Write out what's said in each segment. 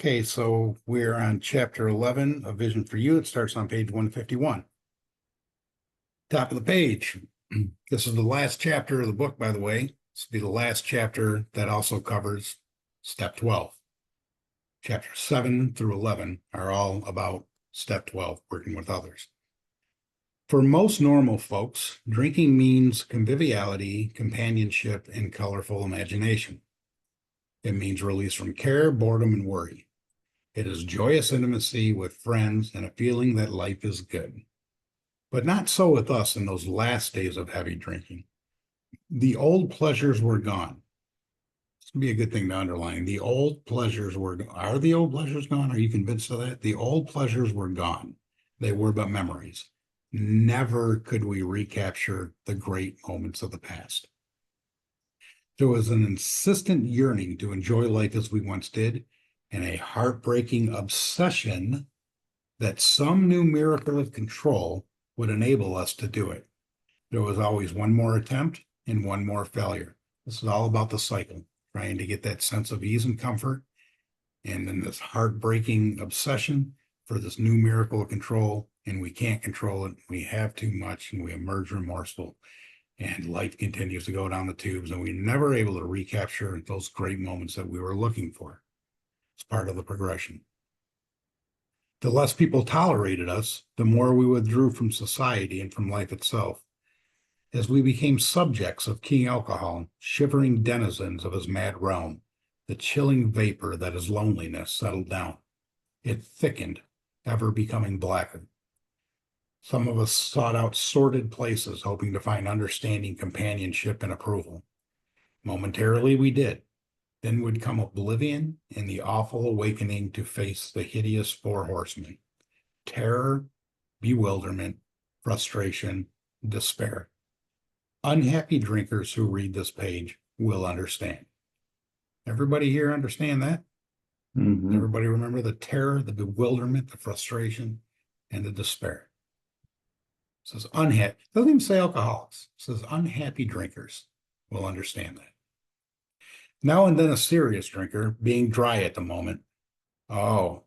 Okay, so we're on chapter 11 of Vision for You. It starts on page 151. Top of the page. This is the last chapter of the book, by the way. This will be the last chapter that also covers step 12. Chapters 7 through 11 are all about step 12, working with others. For most normal folks, drinking means conviviality, companionship, and colorful imagination. It means release from care, boredom, and worry. It is joyous intimacy with friends and a feeling that life is good. But not so with us in those last days of heavy drinking. The old pleasures were gone. This would be a good thing to underline. The old pleasures are the old pleasures gone? Are you convinced of that? The old pleasures were gone. They were but memories. Never could we recapture the great moments of the past. There was an insistent yearning to enjoy life as we once did, and a heartbreaking obsession that some new miracle of control would enable us to do it. There was always one more attempt and one more failure. This is all about the cycle, trying to get that sense of ease and comfort, and then this heartbreaking obsession for this new miracle of control, and we can't control it. We have too much, and we emerge remorseful, and life continues to go down the tubes, and we're never able to recapture those great moments that we were looking for. It's part of the progression. The less people tolerated us, the more we withdrew from society and from life itself. As we became subjects of King Alcohol, shivering denizens of his mad realm, the chilling vapor that is loneliness settled down. It thickened, ever becoming blacker. Some of us sought out sordid places, hoping to find understanding, companionship, and approval. Momentarily we did. Then would come oblivion and the awful awakening to face the hideous four horsemen: terror, bewilderment, frustration, despair. Unhappy drinkers who read this page will understand. Everybody here understand that? Mm-hmm. Everybody remember the terror, the bewilderment, the frustration, and the despair. It says unhappy. It doesn't even say alcoholics. It says unhappy drinkers will understand that. Now and then a serious drinker, being dry at the moment. Oh,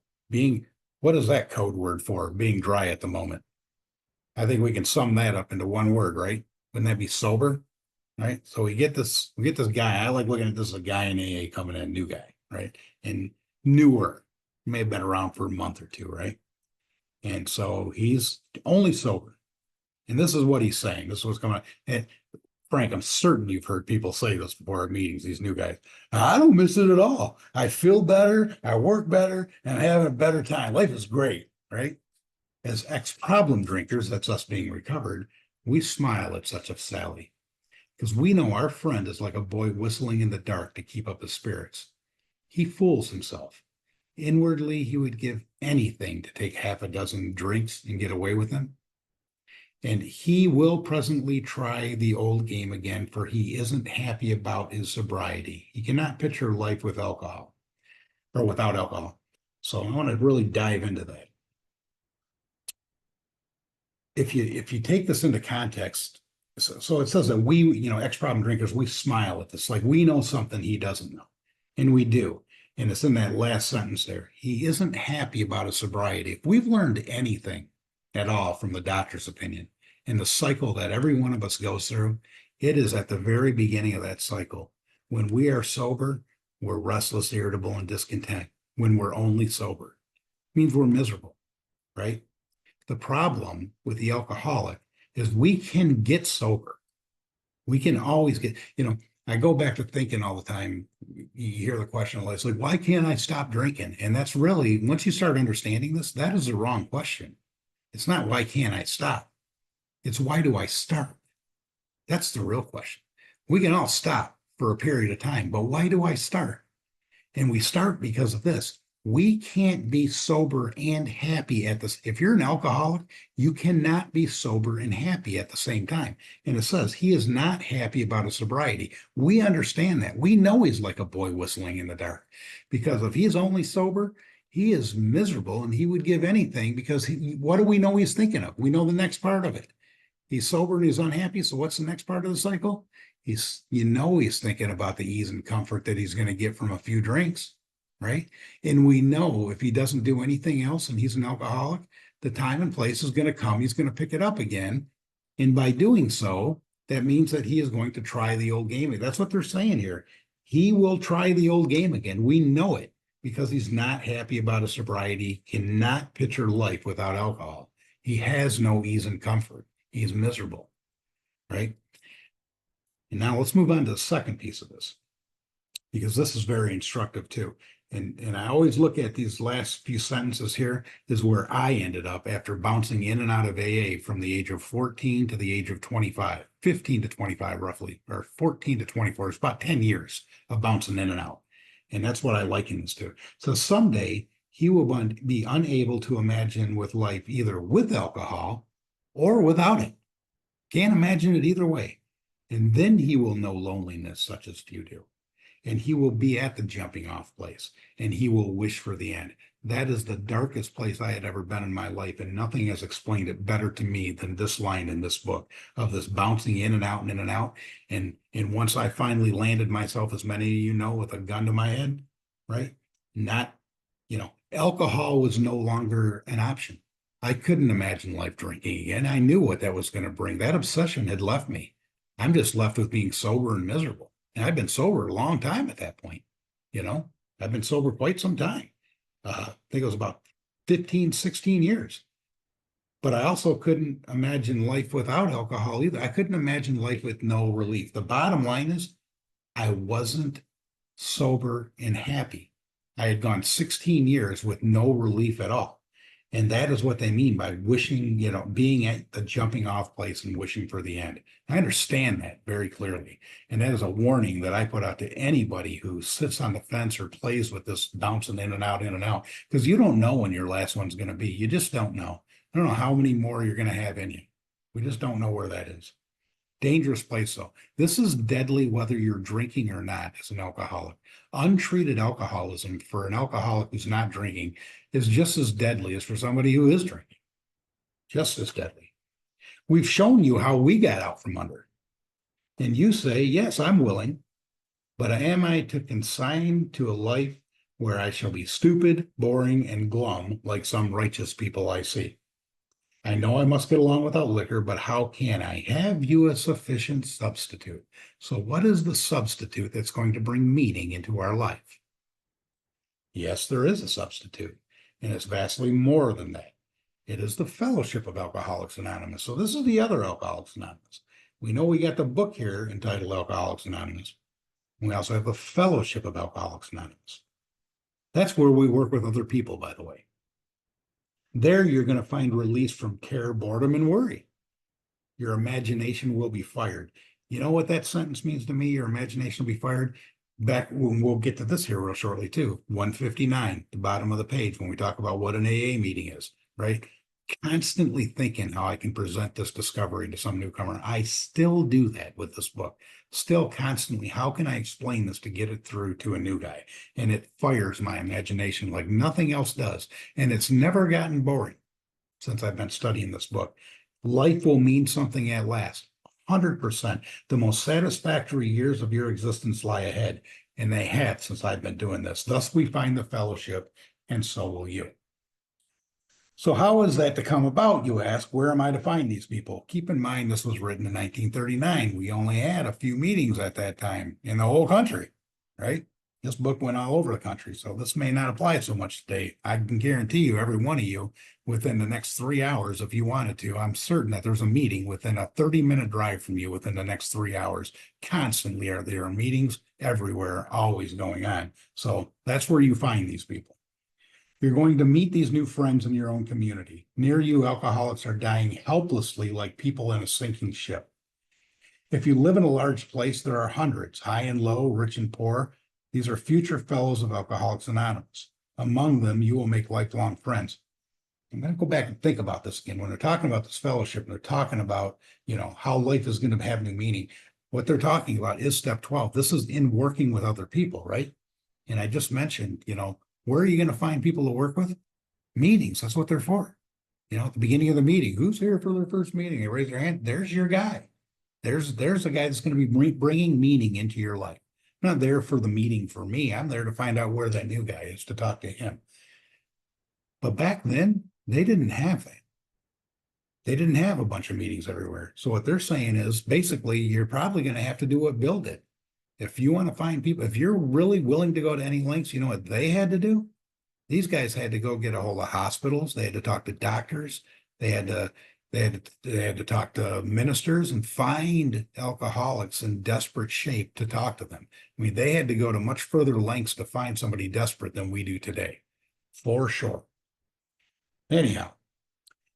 what is that code word for? Being dry at the moment. I think we can sum that up into one word, right? Wouldn't that be sober? Right? So we get this guy. I like looking at this as a guy in AA coming in, new guy, right? And newer. May have been around for a month or two, right? And so he's only sober. And this is what he's saying. This is what's coming on. And Frank, I'm certain you've heard people say this before at meetings, these new guys. I don't miss it at all. I feel better, I work better, and I have a better time. Life is great, right? As ex-problem drinkers, that's us being recovered, we smile at such a sally because we know our friend is like a boy whistling in the dark to keep up his spirits. He fools himself. Inwardly, he would give anything to take half a dozen drinks and get away with them. And he will presently try the old game again, for he isn't happy about his sobriety. He cannot picture life with alcohol or without alcohol. So I want to really dive into that. If you take this into context, so it says that we, ex-problem drinkers, we smile at this, like we know something he doesn't know. And we do. And it's in that last sentence there. He isn't happy about his sobriety. If we've learned anything at all from the doctor's opinion, and the cycle that every one of us goes through, it is at the very beginning of that cycle. When we are sober, we're restless, irritable, and discontent. When we're only sober, it means we're miserable, right? The problem with the alcoholic is we can get sober. We can always get, I go back to thinking all the time, you hear the question, it's like, why can't I stop drinking? And that's really, once you start understanding this, that is the wrong question. It's not why can't I stop? It's why do I start? That's the real question. We can all stop for a period of time, but why do I start? And we start because of this. We can't be sober and happy at this. If you're an alcoholic, you cannot be sober and happy at the same time. And it says he is not happy about his sobriety. We understand that. We know he's like a boy whistling in the dark, because if he's only sober, he is miserable and he would give anything, because what do we know he's thinking of? We know the next part of it. He's sober and he's unhappy. So what's the next part of the cycle? He's thinking about the ease and comfort that he's going to get from a few drinks. right? And we know if he doesn't do anything else and he's an alcoholic, the time and place is going to come. He's going to pick it up again. And by doing so, that means that he is going to try the old game. That's what they're saying here. He will try the old game again. We know it because he's not happy about his sobriety, cannot picture life without alcohol. He has no ease and comfort. He's miserable, right? And now let's move on to the second piece of this, because this is very instructive too. And I always look at these last few sentences here is where I ended up after bouncing in and out of AA from the age of 14 to the age of 25, 15 to 25 roughly, or 14 to 24. It's about 10 years of bouncing in and out. And that's what I liken this to. So someday he will be unable to imagine with life either with alcohol or without it. Can't imagine it either way. And then he will know loneliness such as you do. And he will be at the jumping off place and he will wish for the end. That is the darkest place I had ever been in my life. And nothing has explained it better to me than this line in this book of this bouncing in and out and in and out. And once I finally landed myself, as many of you know, with a gun to my head, right? Not, alcohol was no longer an option. I couldn't imagine life drinking again. I knew what that was going to bring. That obsession had left me. I'm just left with being sober and miserable. And I've been sober a long time at that point. I've been sober quite some time. I think it was about 15, 16 years. But I also couldn't imagine life without alcohol either. I couldn't imagine life with no relief. The bottom line is I wasn't sober and happy. I had gone 16 years with no relief at all. And that is what they mean by wishing, being at the jumping off place and wishing for the end. I understand that very clearly. And that is a warning that I put out to anybody who sits on the fence or plays with this bouncing in and out, because you don't know when your last one's going to be. You just don't know. I don't know how many more you're going to have in you. We just don't know where that is. Dangerous place, though. This is deadly whether you're drinking or not as an alcoholic. Untreated alcoholism for an alcoholic who's not drinking is just as deadly as for somebody who is drinking. Just as deadly. We've shown you how we got out from under. And you say, yes, I'm willing, but am I to consign to a life where I shall be stupid, boring, and glum like some righteous people I see? I know I must get along without liquor, but how can I? Have you a sufficient substitute? So what is the substitute that's going to bring meaning into our life? Yes, there is a substitute, and it's vastly more than that. It is the fellowship of Alcoholics Anonymous. So this is the other Alcoholics Anonymous. We know we got the book here entitled Alcoholics Anonymous. We also have the fellowship of Alcoholics Anonymous. That's where we work with other people, by the way. There you're going to find release from care, boredom, and worry. Your imagination will be fired. You know what that sentence means to me? Your imagination will be fired. Back when we'll get to this here real shortly too. 159, the bottom of the page, when we talk about what an AA meeting is, right? Constantly thinking how I can present this discovery to some newcomer. I still do that with this book. Still constantly, how can I explain this to get it through to a new guy? And it fires my imagination like nothing else does. And it's never gotten boring since I've been studying this book. Life will mean something at last. 100%. The most satisfactory years of your existence lie ahead. And they have since I've been doing this. Thus we find the fellowship, and so will you. So how is that to come about, you ask? Where am I to find these people? Keep in mind, this was written in 1939. We only had a few meetings at that time in the whole country, right? This book went all over the country, so this may not apply so much today. I can guarantee you, every one of you, within the next 3 hours, if you wanted to, I'm certain that there's a meeting within a 30-minute drive from you within the next 3 hours. Constantly there are meetings everywhere, always going on. So that's where you find these people. You're going to meet these new friends in your own community. Near you, alcoholics are dying helplessly like people in a sinking ship. If you live in a large place, there are hundreds, high and low, rich and poor. These are future fellows of Alcoholics Anonymous. Among them, you will make lifelong friends. I'm going to go back and think about this again. When they're talking about this fellowship, and they're talking about, how life is going to have new meaning. What they're talking about is step 12. This is in working with other people, right? And I just mentioned, where are you going to find people to work with? Meetings. That's what they're for. At the beginning of the meeting, who's here for their first meeting? They raise their hand. There's your guy. There's a guy that's going to be bringing meaning into your life. not there for the meeting for me. I'm there to find out where that new guy is to talk to him. But back then, they didn't have that. They didn't have a bunch of meetings everywhere. So what they're saying is basically you're probably going to have to do what Bill did. If you want to find people, if you're really willing to go to any lengths, you know what they had to do? These guys had to go get a hold of hospitals. They had to talk to doctors. They had to they had to talk to ministers and find alcoholics in desperate shape to talk to them. I mean, they had to go to much further lengths to find somebody desperate than we do today, for sure. Anyhow,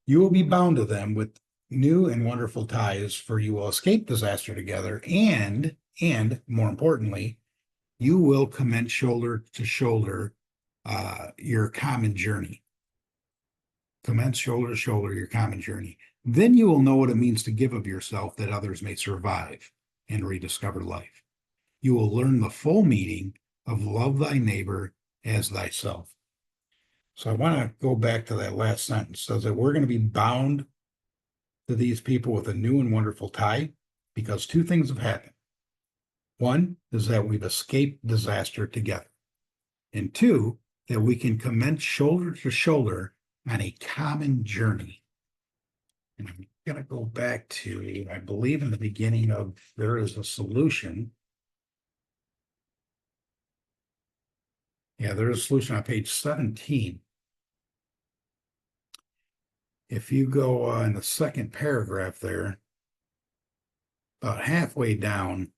you will be bound to them with new and wonderful ties, for you will escape disaster together, and more importantly, you will commence shoulder to shoulder your common journey. Commence shoulder to shoulder your common journey. Then you will know what it means to give of yourself that others may survive and rediscover life. You will learn the full meaning of love thy neighbor as thyself. So I want to go back to that last sentence. It says that we're going to be bound to these people with a new and wonderful tie because two things have happened. One is that we've escaped disaster together. And two, that we can commence shoulder to shoulder on a common journey. And I'm going to go back to, I believe in the beginning of There is a Solution. Yeah, there is a solution on page 17. If you go in the second paragraph there, about halfway down,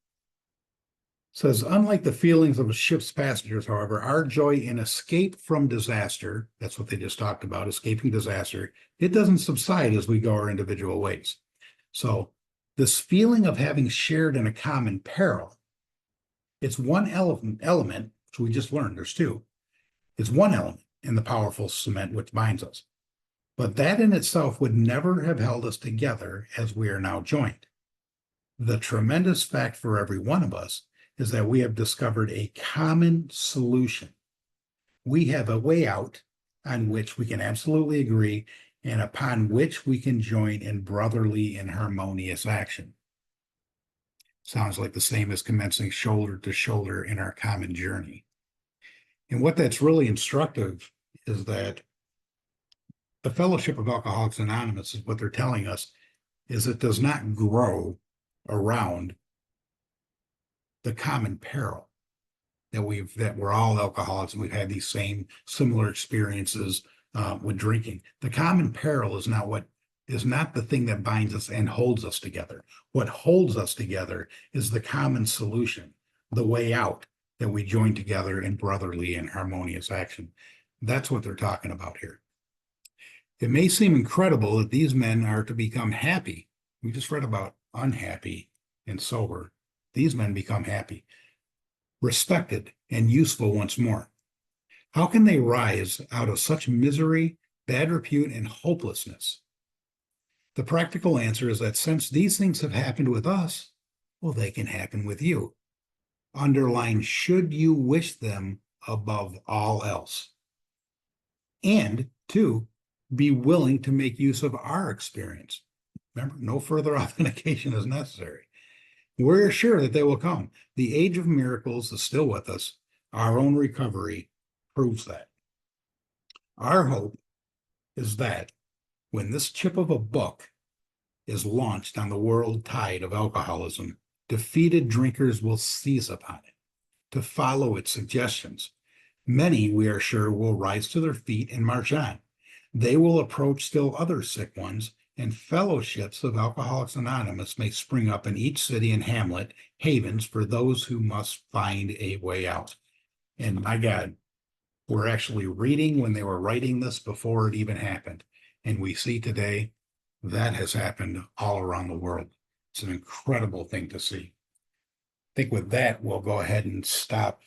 says, unlike the feelings of a ship's passengers, however, our joy in escape from disaster, that's what they just talked about, escaping disaster, it doesn't subside as we go our individual ways. So this feeling of having shared in a common peril, it's one element, which we just learned, there's two. It's one element in the powerful cement which binds us. But that in itself would never have held us together as we are now joined. The tremendous fact for every one of us is that we have discovered a common solution. We have a way out on which we can absolutely agree and upon which we can join in brotherly and harmonious action. Sounds like the same as commencing shoulder to shoulder in our common journey. And what that's really instructive is that the Fellowship of Alcoholics Anonymous is what they're telling us is it does not grow around the common peril that we're all alcoholics and we've had these same similar experiences with drinking. The common peril is not the thing that binds us and holds us together. What holds us together is the common solution, the way out that we join together in brotherly and harmonious action. That's what they're talking about here. It may seem incredible that these men are to become happy. We just read about unhappy and sober. These men become happy, respected, and useful once more. How can they rise out of such misery, bad repute, and hopelessness? The practical answer is that since these things have happened with us, well, they can happen with you. Underline, should you wish them above all else. And two, be willing to make use of our experience. Remember, no further authentication is necessary. We're sure that they will come. The age of miracles is still with us. Our own recovery proves that. Our hope is that when this chip of a book is launched on the world tide of alcoholism, defeated drinkers will seize upon it to follow its suggestions. Many, we are sure, will rise to their feet and march on. They will approach still other sick ones, and fellowships of Alcoholics Anonymous may spring up in each city and hamlet, havens for those who must find a way out. And my God, we're actually reading when they were writing this before it even happened. And we see today that has happened all around the world. It's an incredible thing to see. I think with that, we'll go ahead and stop